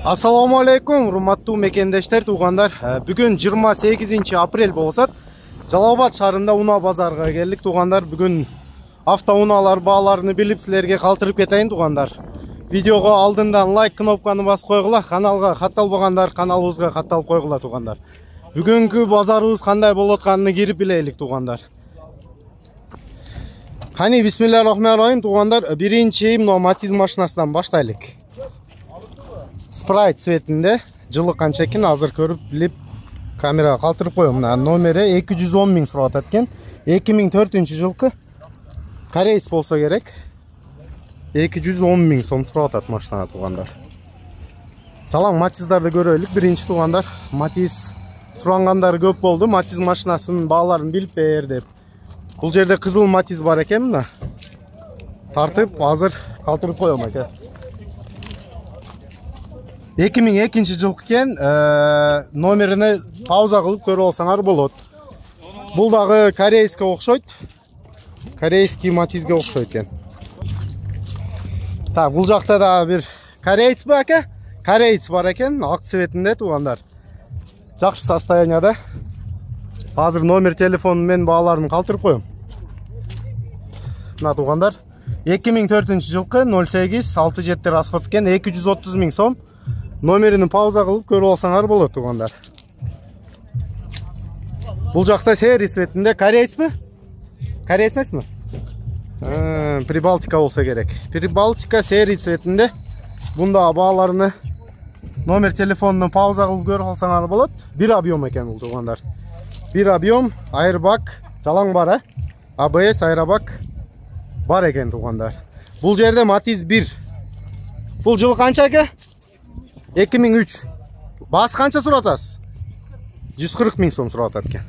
Assalamu alaikum, урматтуу мекендештер, туугандар. Бүгүн 28 апрель болуп атат. Жалал Абад шаарында унаа базарга келдик, туугандар. Бүгүн автоунаалар бааларын билип силерге калтырып кетейин, туугандар. Видеого алдындан лайк кнопканы басып койгула, каналга катталбагандар каналыбызга катталып койгула, туугандар. Бүгүнкү базарыбыз кандай болуп атканын кирип билелик, туугандар. Кани, бисмиллахиррахманиррахим, туугандар. Биринчи мына Матиз машинасынан баштайлык. Спрайт цветинде, жылы канча экен азыр көрүп билип камерага калтырып коем. Номери 210 миң сурап атат экен. 2004-жылкы корейц болсо керек. 210 миң сом сурап атат машина, туугандар. Жалаң Матиздарды көрөлүк. Биринчи, туугандар, Матиз сурангандары көп болду. Матиз машинасынын бааларын билип бер деп. Бул жерде кызыл Матиз бар экен, мына. Тартып азыр калтырып коем экен. 2002-жылкы экен, номерине пауза кылып көрүп алсаңар болот. Бул дагы корейске окшойт. Корейский Матизге окшойт экен. Так, бул жакта да бир корейц бар экен. Корейц бар экен, ак цветинде, туугандар. Жакшы состоянияда. Азыр номер телефону менен бааларын калтырып коем. Мына, туугандар, 2004-жылкы 0867 расход экен, 230 миң сом. Номерини пауза кылып көрүп алсаңар болот, туугандар. Бул жакта серый цветинде, корейцпи? Корейц эмесми? Прибалтика болсо керек. Прибалтика серый цветинде. Бунда бааларыны номер телефонуну пауза кылып көрүп алсаңар болот. Бир объем экен бул, туугандар. Бир объем, airbag, жалаң бар, ABS, airbag бар экен, туугандар. Бул жерде Матиз 1. Бул жылы канча экен? 2003. Бас канча сурап атасыз? 140 миң сом сурап атат экен.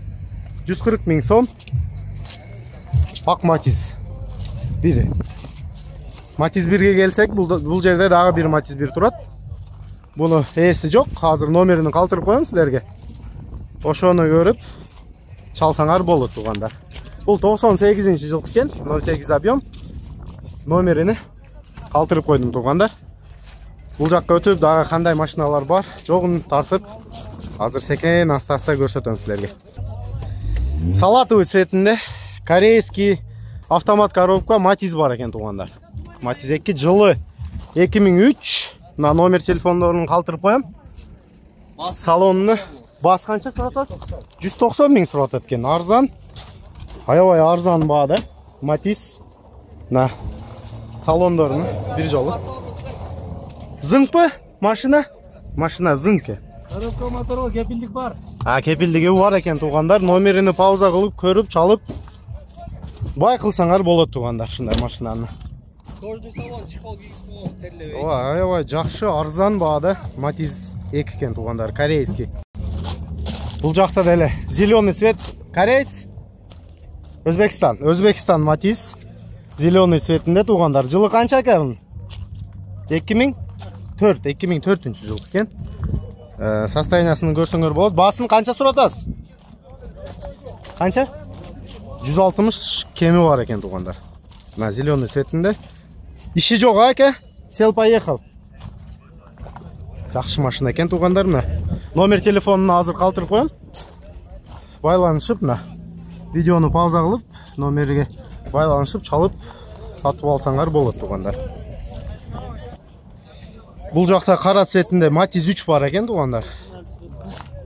140 миң сом. Ак Матиз 1. Матиз 1ге келсек, бул жерде дагы бир Матиз 1 турат. Буну ээси жок. Азыр номерин калтырып коем силерге. Ошону көрүп чалсаңар болот, туугандар. Бул 98-жылкы экен, 08 объем. Номерини калтырып койдум, туугандар. Бул жакка өтүп дагы кандай машиналар бар, жогун тартып, азыр секен аста-аста көрсөтөм силерге. Салатовый цветинде корейский автомат коробка Матиз бар экен, туугандар. Матиз 2 жылы 2003. Мына номер телефондорун калтырып коем. Салонуну бас канча сурап атат? 190 миң сурап атат экен. Арзан. Аябай арзан баада. Матиз. На салондорун бир жолу. Зыңпы машина? Машина зыңпы. Коробка моторго кепилдик бар. Кепилдиги бар экен, туугандар. Номерини пауза кылып, көрүп, чалып бай кылсаңар болот, туугандар, ушундай машинаны. Кожный салон, чехол кийгизип коебуз, терлебей. Аябай жакшы, арзан баада. Матиз 2 экен, туугандар, корейский. Бул жакта деле зеленый цвет, корейц. Өзбекстан Матиз. Зеленый цветинде, туугандар. Жылы канча экен? 2004-жылкы экен. Состояниясын көрсөңөр болот. Басын канча сурап атасыз? Канча? 160 кеми бар экен, туугандар. Мына зеленый цветинде. Иши жок экен. Сел поехал. Жакшы машина экен, туугандар. Мына номер телефонун азыр калтырып коем. Байланышып, мына видеону пауза кылып, номерге байланышып, чалып сатып алсаңар болот, туугандар. Бул жакта кара цветинде Матиз 3 бар экен, туугандар.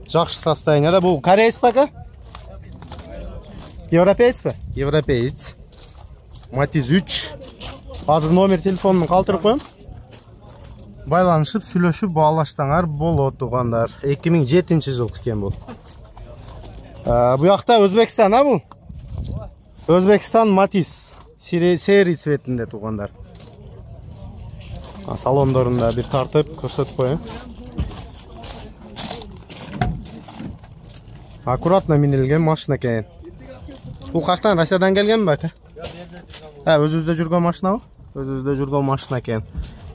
Жакшы состоянияда. Бул корейц бака? Европейцпи? Европеец. Матиз 3. Азыр номер телефонун калтырып коем. Байланышып, сүйлөшүп баалашсаңар болот, туугандар. 2007-жылкы экен бул. Бу жакта Өзбекстан, бул? Өзбекстан Матиз. Серый цветинде, туугандар. Салондорунда бир тартып көрсөтүп коем. Аккуратно минилген машина экен. Бул каяктан, Россиядан келгенби ака? Өзүбүздө жүргөн машинабы? Өзүбүздө жүргөн машина экен.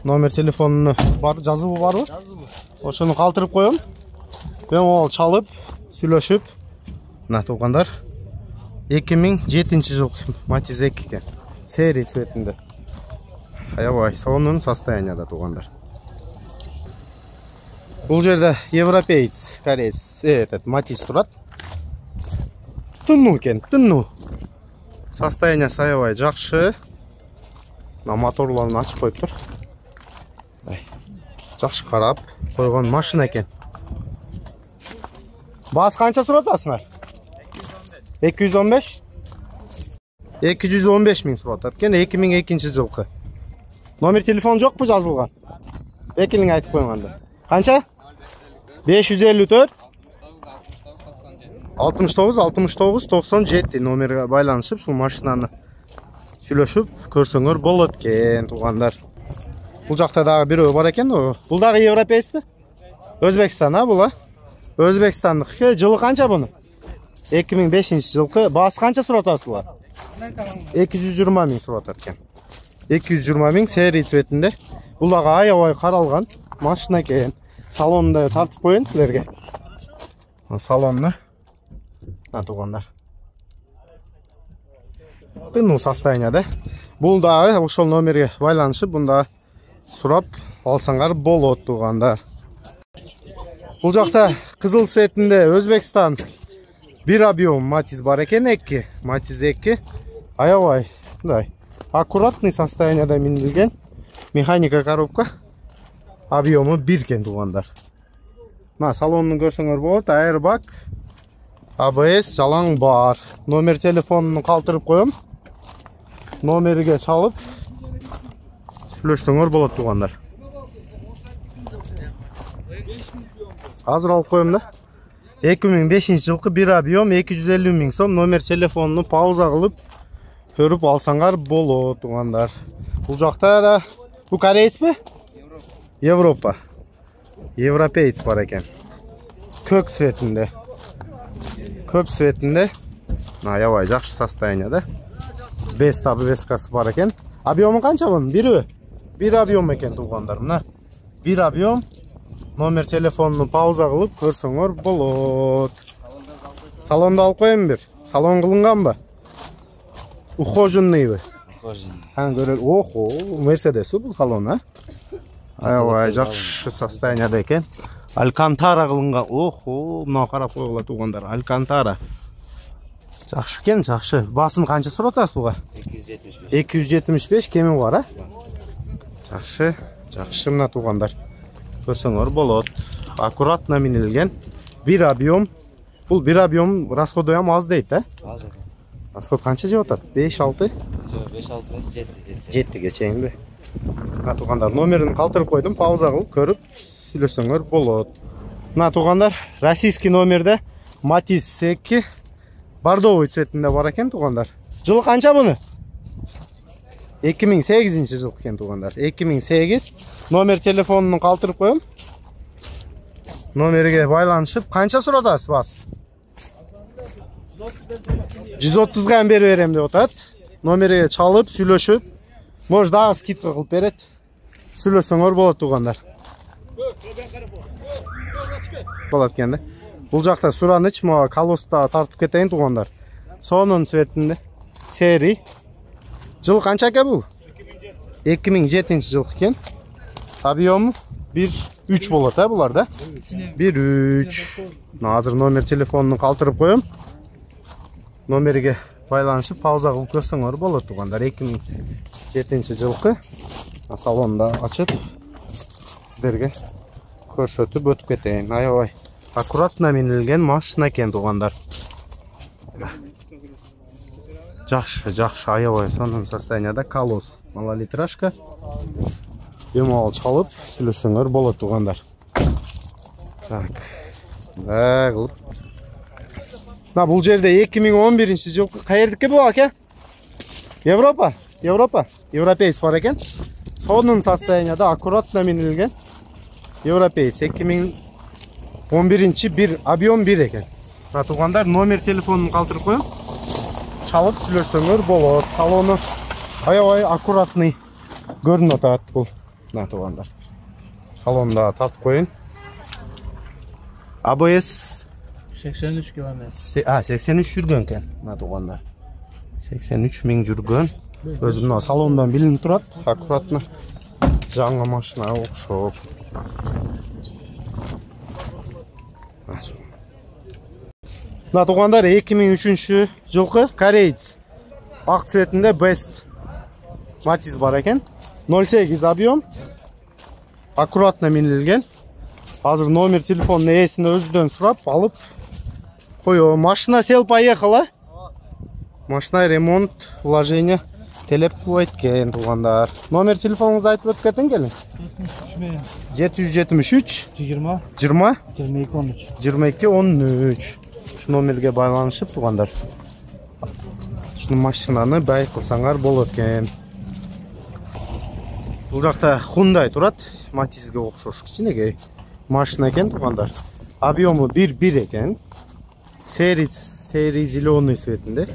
Номер телефонуну бар, жазыбы барбы? Жазыбы. Ошону калтырып коем. Мен ол чалып, сүйлөшүп. Мына, туугандар, 2007-жылкы Матиз 2 экен. Серый цветинде. Аябай сонун состоянияда, туугандар. Бұл жерде европеец, кореец, этот Матис тұрады. Тынну екен, тынну. Состояние саябай жақшы. Моторларын ашып қойып тұр. Жақшы қарап қойған машина екен. Бас қанша сұратасыңар? 215? 215 мың сұратады екен, 2002 жылғы. Номер телефон жоқ бұ жазылған? Бекілің айтып қойғанда. Қанша? 554 69-69-97 номерге байланышып, шул машинаны сүйлөшүп көрсөңөр болот экен, туғандар. Бұл жақта дағы бирөө бар екен, бұл дағы европейс бе? Өзбекстан, бұл? Өзбекстандық. Жылы қанша бұны? 2005 жылғы. Басы қанша сұратасыз бұлар? 220 мың сұратар екен. 220 мың сері цветінде. Бұл дағы аябай қаралған машина екен. Салонында тартып қойын сілерге. Салонны. Туғандар. Тыну состоянияда. Бұл дағы ошол номерге байланышып, бұнда сұрап алсаңар болот, туғандар. Бұл жақта қызыл цветінде Өзбекстан bir объем Матис бар екен, 2. Матис 2. Аябай. Аккуратный состоянияда минилген. Механика коробка. Объемы 1 екен, туғандар. Салонын көрсөңөр болот. Airbag, ABS жалаң бар. Номер телефонын қалтырып қойым. Номерге çalып сүйлөшсөңөр болот, туғандар. Азыр алып қойым да. 2005 жылқы bir объем 250 мың сом. Номер телефонunu пауза қылып көріп алсаңар болот, туғандар. Бұл жақта да бұл кореец бе? Европа. Европеец бар екен. Көк светінде. Көк светінде. Аябай жақшы состоянияда. 5 табы вескасы бар екен. Объемы қанша бұның? Bir объем екен, туғандар. Bir объем. Номер телефонunu пауза қылып көрсөңөр болот. Салонда алып қойым бер. Салон қылынған ба? Ухоженный бе? Ухоженный. Охо, Мерседес бұл салон, а? Аябай жақшы состоянияда екен. Алькантара қылынған. Охо, мынау қарап қойғыла, туғандар. Алькантара. Жақшы екен, жақшы. Басын қанша сұратасыз бұға? 275 кемі бар, а? Жақшы, жақшы мына, туғандар. Көрсөңөр болот. Аккуратно минилген. Bir объем. Бұл bir объем расходы аз дейт, а? Аз. Расход қанша жеп атат? 5-6? 7-ге чейін бе? Туғандар, номерін қалтырып қойдым, пауза қылып көріп сүйлөшсөңөр болот. Туғандар, российский номерде Матис 2 бордовый цветінде бар екен, туғандар. Жылы қанша бұны? 2008 жыл екен, туғандар. 2008. Номер телефонunu қалтырып қойым. Номерге байланышып, қанша сұратасыз бас? 130-ға бері берем деп отат. Номерге çalып, сүйлөшүп, может дағы скидка қылып берет. Сүйлөшсөңөр болот, туғандар. Болот кенде. Бұл жақта сұраныч, колоста тартып кетейін, туғандар. Сонун цветінде. Сери. Жыл қанша ке бұл? 2007 жыл екен. Объем 1-3 болот, а бұларда? 1-3. Азыр номер телефонunu қалтырып қойым. Номерге байланышып, пауза қылып көрсөңөр болот, туғандар. 2007 жылқы. Салонда açып, сіздерге көрсөтүп өтіп кетейін. Аябай аккуратно минилген машина екен, туғандар. Жақшы, аябай сонун состоянияда. Колос, малолитражка. Демал çalып, сүйлөшсөңөр болот, туғандар. Так. Қылып. Бұл жерде 2011 жылқы қайердікі бұл, аке? Европа. Европейс бар екен. Сонун состоянияда аккуратно минилген. Европейс 2011 bir объем 1 екен. Туғандар, номер телефонunu қалтырып қойым. Çalып сүйлөшсөңөр болот. Салону аябай аккуратный көрүнүп атат бұл. Туғандар. Салонда тартып қойын. ABS 83 км. 83 жүргөн кен. Туғандар. 83 мың жүргөн. Өзімді салондан білініп тұрат. Аккуратно. Жаңа машина оқшоп. Мына туғандар 2003 жылқы кореец. Ақ цветінде Best Matiz бар екен. 08 объем. Аккуратно минилген. Азыр номер телефонның иесін өзіден сұрап алып қойы. Машина сел поехала. Машина ремонт, вложение телеп еткен туғандар. Номер телефоныңызды айтып өтіп кетің келің. 773 20 20 22 13. Şu номерге байланышып туғандар. Шуны машинаны бай қылсаңар бол өткен. Бұл жақта Hyundai тұрат. Матизге оқшош кішінеге машина екен туғандар. Объемы 1.1 екен. Серий зеленый цветінде.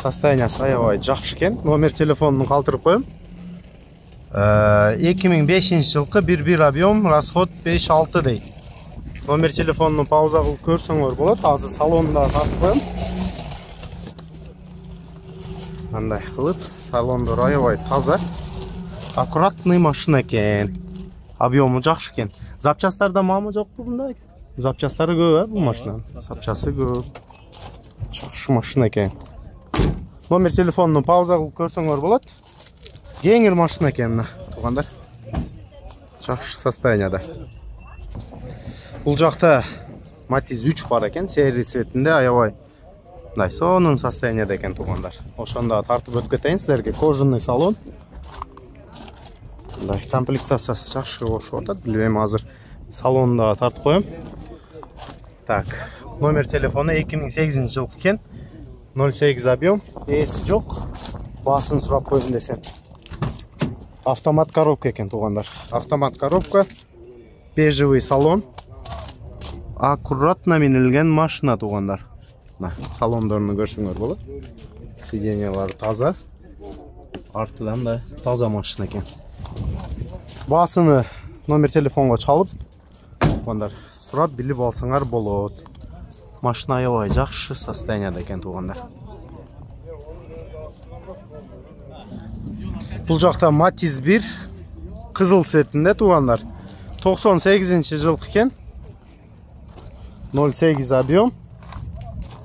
Состояниясы аябай жақсы екен. Номер телефонын қалтырып қойым. 2005 жылқы 1.1 объем, расход 5-6 дей. Номер телефонын пауза қылып көрсеңдер болады. Азыр салонда тартып қойым. Андай қылып, салондар аябай таза. Аккуратный машина екен. Объемы жақсы екен. Запчастарда мамы жоқ бұнда? Запчастары көп, бұл машина. Запчасы көп. Жақсы машина екен. Номер телефонын пауза қылып көрсеңдер болады. Кеңір машина екен мына туғандар. Жақсы состоянияда. Бұл жақта Matiz 3 бар екен, серий цветінде аябай. Соның состоянияда екен туғандар. Ошонда тартып өтіп кетейін сілерге. Кожаный салон. Комплектациясы жақсы болуп атат. Билбейм, азыр салонда тартып коем. Так, номер телефону 2008 жылкы екен. 08 объем. Эси жок. Басын сурап коеюн десем. Автомат коробка екен туғандар. Автомат коробка. Бежевый салон. Аккуратно минилген машина туғандар. Салондорunu көрсөңөр болот. Сиденьялары таза. Артыдан да таза машина екен. Басыны номер телефонға чалып, туғандар, сурап билип алсаңар болот. Машина аябай жакшы состоянияда екен туғандар. Бұл жақта Matiz 1 кызыл цветінде туғандар. 98 жылқы екен. 08 объем.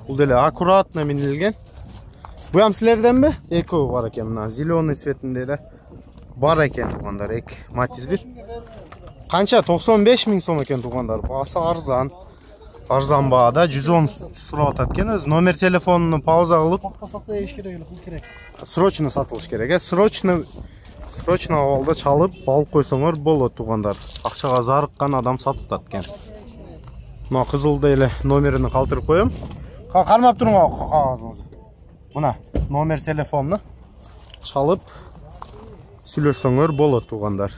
Бұл деле аккуратно минилген. Бұям сілерден бе? Эко бар екен мына. Зеленый цветінде де бар екен туғандар. Matiz 1. Қанша? 95 000 сом екен туғандар. Басы арзан. Арзан бағада 110 сурап атат екен. Өз номер телефонunu пауза қылып. Срочно сатылыш керек. Срочно авалда чалып, алып қойсаңар болот туғандар. Ақшаға зарыққан адам сатып атат екен. Мына қызылды эле номерін қалтырып қоям. Қармап тұрыңа қағазыңыз. Мына номер телефонunu чалып сүйлөшсөңөр болот туғандар.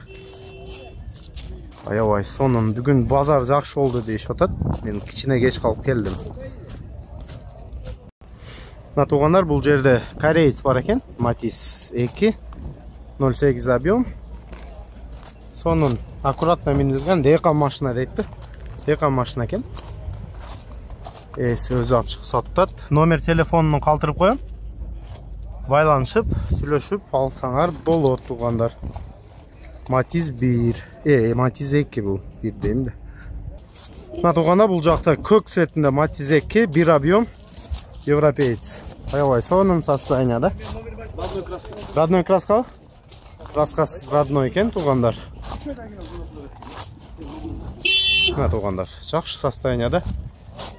Аябай сонун бүгүн базар жакшы болду дейиш атат. Мен кичине кеч калып келдим. Мына туғандар, бул жерде кореец бар екен. Matiz 2 08 объем. Сонун аккуратно минилген ДК машина дейт. ДК машина екен. Эси өзү алып чыгып сатат. Номер телефонunu калтырып коем. Байланышып, сүйлөшүп алсаңар болот туғандар. Matiz 1. Matiz 2 бұл. 1 дейм де. Мына туғанда бұл жақта көк цветінде Matiz 2, 1 объем. Европеец. Аябай сонун состоянияда. Родной краска. Краскасы родной екен туғандар. Мына туғандар, жақсы состоянияда.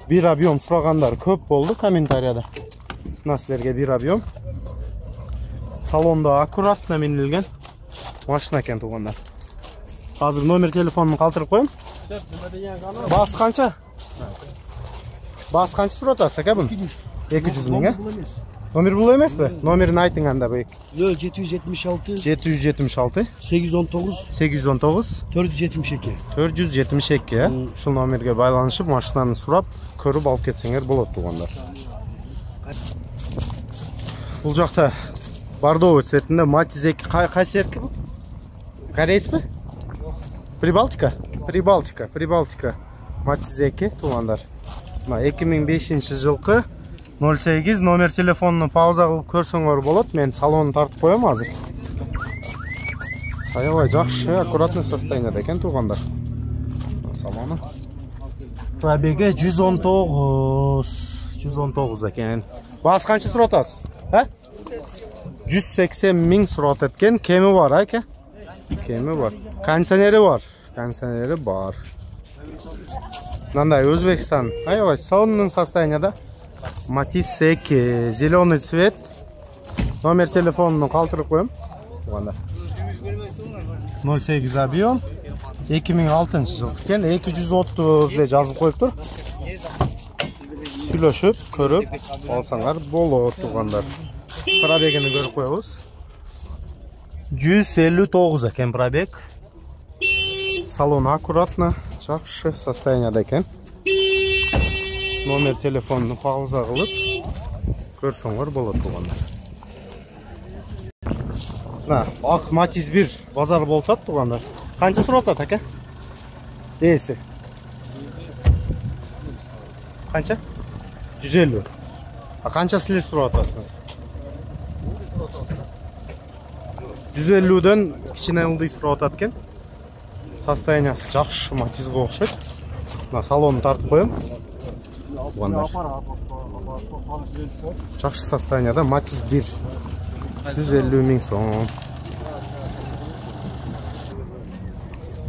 1 объем сұрағандар көп болды комментарияда. Мына сілерге 1 объем. Салонда аккуратно минилген машина екен туғандар. Азыр номер телефонunu қалтырып қоям. Бас қанша? Бас қанша сұратасы әке бұн? 200 000, Номер бұл емес бе? Номерін айтың анда бейк. 776 819 472 472. Шыл номерге байланышып машинаны сұрап, көріп алып кетсеңер болот туғандар. Бұл жақта бордовый цветінде Matiz 2 қай серкі бұл? Кореец бе? Прибалтика? Прибалтика. Matiz 2 туғандар. 2005 жылқы 08 номер телефонunu пауза қылып көрсөңөр болот. Мен салонун тартып коем азыр. Аябай жакшы, аккуратный состоянияда екен туғандар. Салону. Пробеги 119 екен. Басы қанша сұрап атасыз? 180 мың сұрап еткен. Кемі бар, әке? Кемі бар. Кондиционері бар. Кондиционері бар. Мынандай Өзбекстан. Аябай салонның состоянияда. Матис 2, зеленый цвет. Номер телефонunu қалтырып қойым. 08 объем. 2006 жыл екен. 230 де жазып қойып тұр. Сүйлөшүп, көріп алсаңар болот туғандар. Пробегini көріп қойыңыз. 159 екен пробег. Салон аккуратно, жақсы состоянияда екен. Номер телефонunu пауза қылып көрсеңер болот туғандар. Ақ Матис 1 базар болып жатты туғандар. Қанша сұрап атат, әке? Есі. Қанша? 150. Қанша сілер сұрап атасың? 150-ден кішіне ылдый сұрап атат екен. Состояниясы жақсы Матизге оқшайды. Салонын тартып қойым. Жақсы состоянияда Матис 1. 150 мың сом.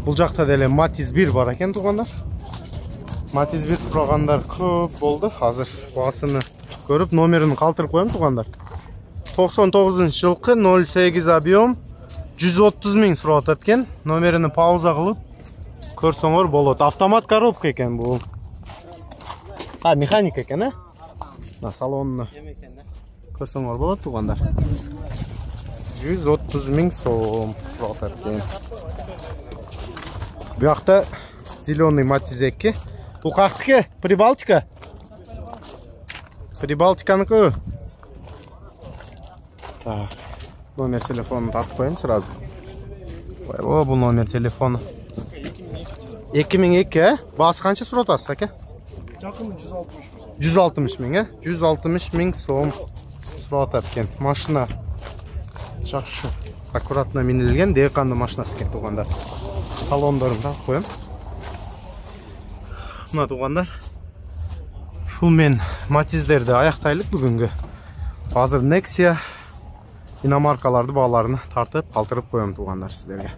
Бұл жақта дәле Матис 1 бар екен туғандар. Матис 1 сұрағандар көп болды. Қазір бағасыны көріп, номерін қалтырып қойым туғандар. 99 жылқы 08 объем 130 мың сұрап аткен. Номеріні пауза қылып көрсеңер болады. Автомат коробка екен бұл. Механик екен, салонны көрсеңер болады туғандар. 130 мың сом сұрап аткен. Бұяқта зеленый Матис 2. Бұл қақтыке? Прибалтика? Прибалтиканыкі? Так, номер телефонын тартып қойын сразу. О, бұл номер телефоны. 2002, басы қанша сұрап атасыз, әке? 160 мың, 160 мың сом сұрап атат. Машина жақсы аккуратно минелген, дейқанды машинасы екен туғандар. Салондарын тартып қойым. Мына туғандар, шул мен Матиздерді аяқтайлық бүгінгі. Азыр Nexia иномаркаларды бағаларыны тартып, қалтырып қойым туғандар сіздерге.